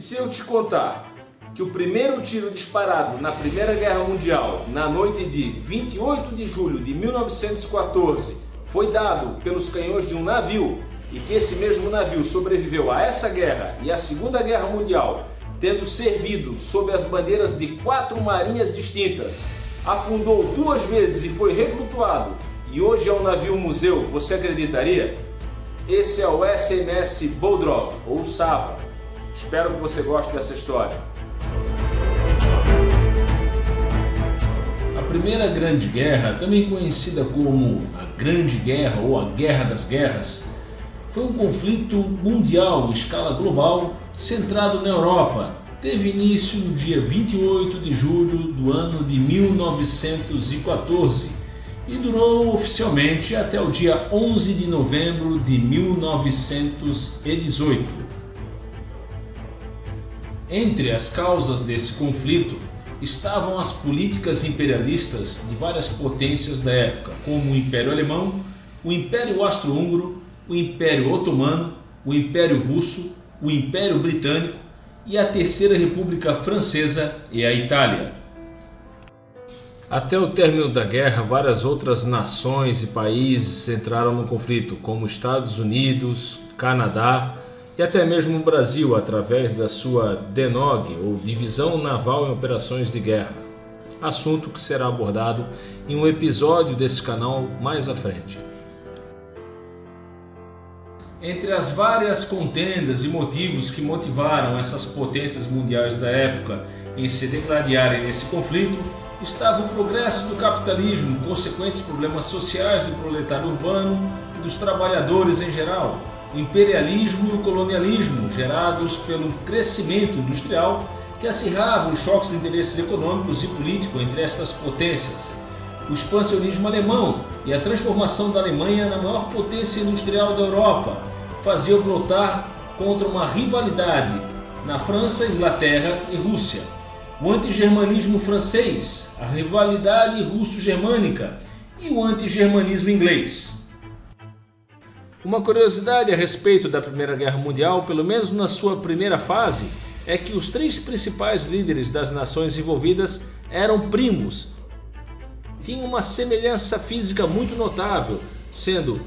se eu te contar que o primeiro tiro disparado na Primeira Guerra Mundial, na noite de 28 de julho de 1914, foi dado pelos canhões de um navio, e que esse mesmo navio sobreviveu a essa guerra e à Segunda Guerra Mundial, tendo servido sob as bandeiras de 4 marinhas distintas, afundou 2 vezes e foi reflutuado, e hoje é um navio museu, você acreditaria? Esse é o SMS Bodrog, ou Sava. Espero que você goste dessa história. A Primeira Grande Guerra, também conhecida como a Grande Guerra ou a Guerra das Guerras, foi um conflito mundial em escala global centrado na Europa. Teve início no dia 28 de julho do ano de 1914 e durou oficialmente até o dia 11 de novembro de 1918. Entre as causas desse conflito estavam as políticas imperialistas de várias potências da época, como o Império Alemão, o Império Austro-Húngaro, o Império Otomano, o Império Russo, o Império Britânico e a Terceira República Francesa e a Itália. Até o término da guerra, várias outras nações e países entraram no conflito, como Estados Unidos, Canadá e até mesmo o Brasil, através da sua DNOG, ou Divisão Naval em Operações de Guerra. Assunto que será abordado em um episódio desse canal mais à frente. Entre as várias contendas e motivos que motivaram essas potências mundiais da época em se degladiarem nesse conflito, estava o progresso do capitalismo, consequentes problemas sociais do proletário urbano e dos trabalhadores em geral, o imperialismo e o colonialismo gerados pelo crescimento industrial que acirrava os choques de interesses econômicos e políticos entre estas potências, o expansionismo alemão e a transformação da Alemanha na maior potência industrial da Europa faziam brotar contra uma rivalidade na França, Inglaterra e Rússia, o antigermanismo francês, a rivalidade russo-germânica e o antigermanismo inglês. Uma curiosidade a respeito da Primeira Guerra Mundial, pelo menos na sua primeira fase, é que os 3 principais líderes das nações envolvidas eram primos. Tinham uma semelhança física muito notável, sendo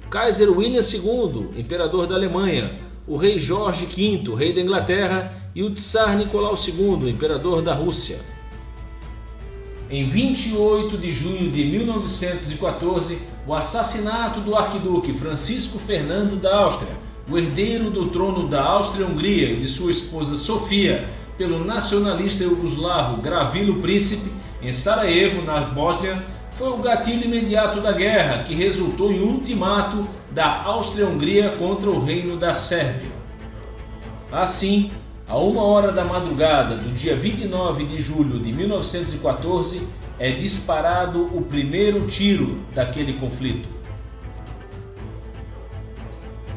Kaiser William II, imperador da Alemanha, o rei Jorge V, rei da Inglaterra, e o Tsar Nicolau II, imperador da Rússia. Em 28 de junho de 1914, o assassinato do arquiduque Francisco Fernando da Áustria, o herdeiro do trono da Áustria-Hungria e de sua esposa Sofia, pelo nacionalista iugoslavo Gravilo Príncipe, em Sarajevo, na Bósnia, foi o gatilho imediato da guerra, que resultou em ultimato da Áustria-Hungria contra o Reino da Sérvia. Assim, a 1h da madrugada do dia 29 de julho de 1914, é disparado o primeiro tiro daquele conflito.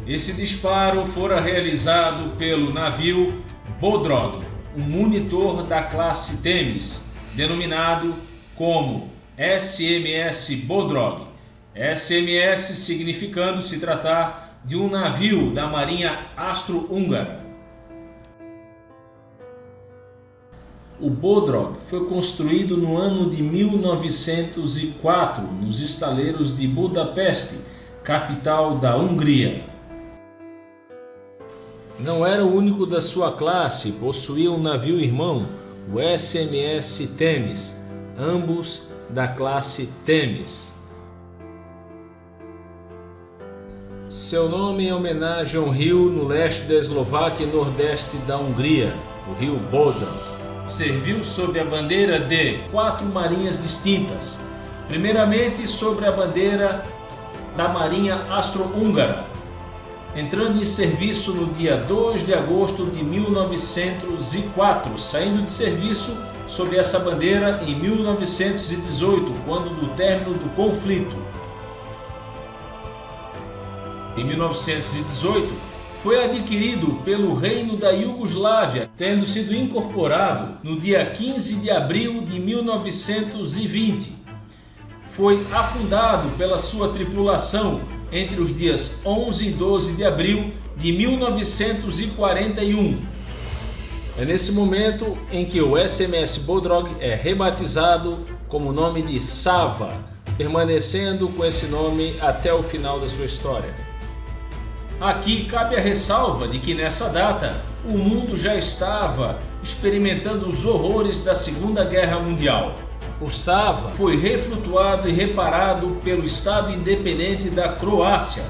Esse disparo fora realizado pelo navio Bodrog, um monitor da classe Themis, denominado como SMS Bodrog, SMS significando se tratar de um navio da Marinha Austro-Húngara. O Bodrog foi construído no ano de 1904 nos estaleiros de Budapeste, capital da Hungria. Não era o único da sua classe, possuía um navio irmão, o SMS Themis, ambos da classe Themis. Seu nome é homenagem a um rio no leste da Eslováquia e nordeste da Hungria, o rio Bodrog. Serviu sob a bandeira de 4 marinhas distintas, primeiramente sobre a bandeira da Marinha Austro-Húngara, entrando em serviço no dia 2 de agosto de 1904, saindo de serviço sob essa bandeira em 1918, quando do término do conflito. Em 1918, foi adquirido pelo Reino da Iugoslávia, tendo sido incorporado no dia 15 de abril de 1920. Foi afundado pela sua tripulação entre os dias 11 e 12 de abril de 1941. É nesse momento em que o SMS Bodrog é rebatizado como o nome de Sava, permanecendo com esse nome até o final da sua história. Aqui cabe a ressalva de que nessa data o mundo já estava experimentando os horrores da Segunda Guerra Mundial. O Sava foi reflutuado e reparado pelo Estado Independente da Croácia,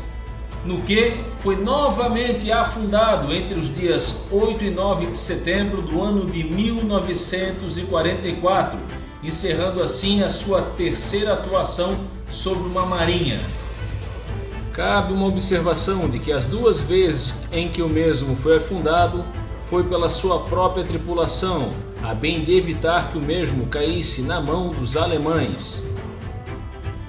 no que foi novamente afundado entre os dias 8 e 9 de setembro do ano de 1944, encerrando assim a sua terceira atuação sobre uma marinha. Cabe uma observação de que as duas vezes em que o mesmo foi afundado foi pela sua própria tripulação, a bem de evitar que o mesmo caísse na mão dos alemães.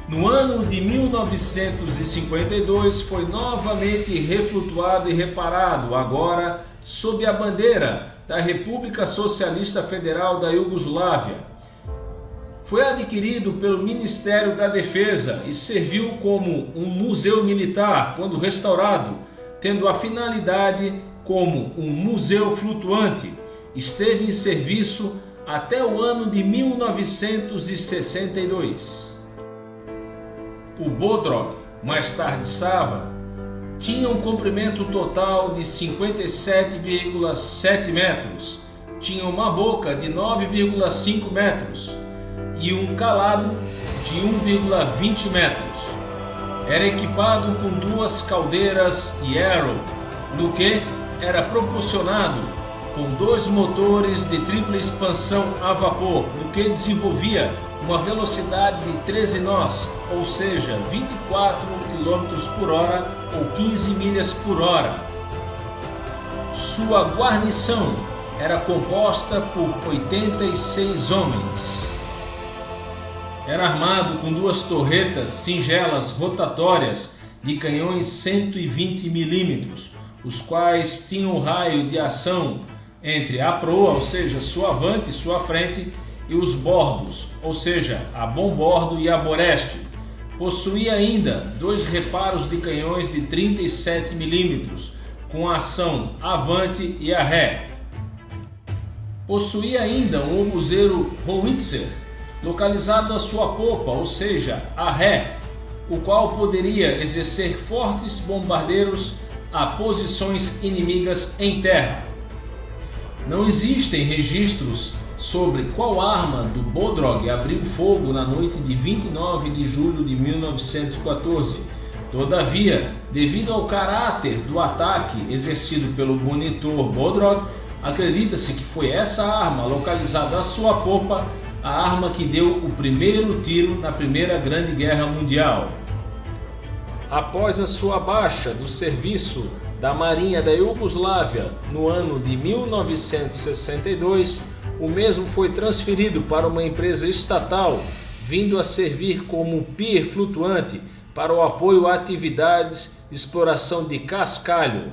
No ano de 1952 foi novamente reflutuado e reparado, agora sob a bandeira da República Socialista Federal da Iugoslávia. Foi adquirido pelo Ministério da Defesa e serviu como um museu militar quando restaurado, tendo a finalidade como um museu flutuante. Esteve em serviço até o ano de 1962. O Bodrog, mais tarde Sava, tinha um comprimento total de 57,7 metros, tinha uma boca de 9,5 metros e um calado de 1,20 metros. Era equipado com duas caldeiras Yarrow, no que era propulsionado com dois motores de tripla expansão a vapor, no que desenvolvia uma velocidade de 13 nós, ou seja, 24 km por hora ou 15 milhas por hora. Sua guarnição era composta por 86 homens. Era armado com duas torretas singelas rotatórias de canhões 120 mm, os quais tinham um raio de ação entre a proa, ou seja, sua avante e sua frente, e os bordos, ou seja, a bombordo e a boreste. Possuía ainda dois reparos de canhões de 37 mm, com a ação avante e a ré. Possuía ainda um obuseiro Howitzer, localizado à sua popa, ou seja, a ré, o qual poderia exercer fortes bombardeiros a posições inimigas em terra. Não existem registros sobre qual arma do Bodrog abriu fogo na noite de 29 de julho de 1914. Todavia, devido ao caráter do ataque exercido pelo monitor Bodrog, acredita-se que foi essa arma, localizada à sua popa, a arma que deu o primeiro tiro na Primeira Grande Guerra Mundial. Após a sua baixa do serviço da Marinha da Iugoslávia no ano de 1962, o mesmo foi transferido para uma empresa estatal, vindo a servir como pier flutuante para o apoio a atividades de exploração de cascalho.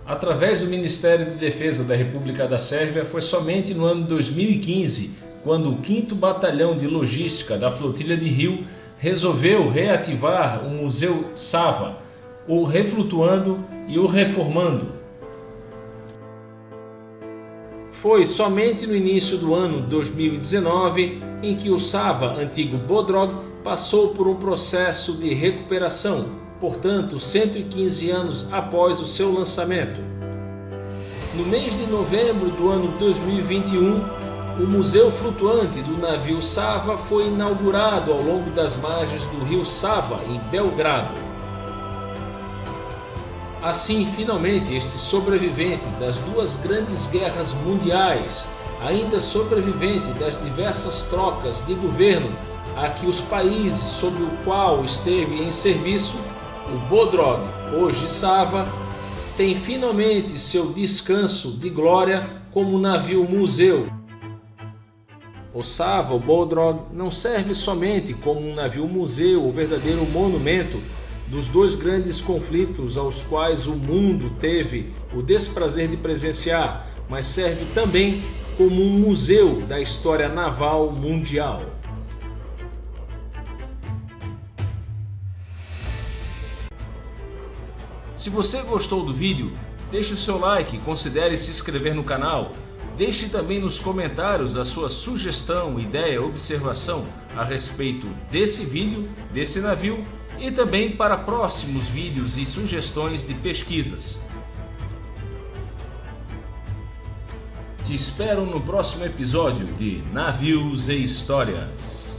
Através do Ministério de Defesa da República da Sérvia, foi somente no ano de 2015, quando o 5º Batalhão de Logística da Flotilha de Rio resolveu reativar o Museu Sava, o reflutuando e o reformando. Foi somente no início do ano 2019 em que o Sava, antigo Bodrog, passou por um processo de recuperação, portanto 115 anos após o seu lançamento. No mês de novembro do ano 2021, o Museu Flutuante do navio Sava foi inaugurado ao longo das margens do rio Sava, em Belgrado. Assim, finalmente, este sobrevivente das duas grandes guerras mundiais, ainda sobrevivente das diversas trocas de governo a que os países sob o qual esteve em serviço, o Bodrog, hoje Sava, tem finalmente seu descanso de glória como navio museu. O Sava, o Bodrog, não serve somente como um navio museu, o verdadeiro monumento dos dois grandes conflitos aos quais o mundo teve o desprazer de presenciar, mas serve também como um museu da história naval mundial. Se você gostou do vídeo, Deixe o seu like, considere se inscrever no canal. Deixe também nos comentários a sua sugestão, ideia, observação a respeito desse vídeo, desse navio e também para próximos vídeos e sugestões de pesquisas. Te espero no próximo episódio de Navios e Histórias.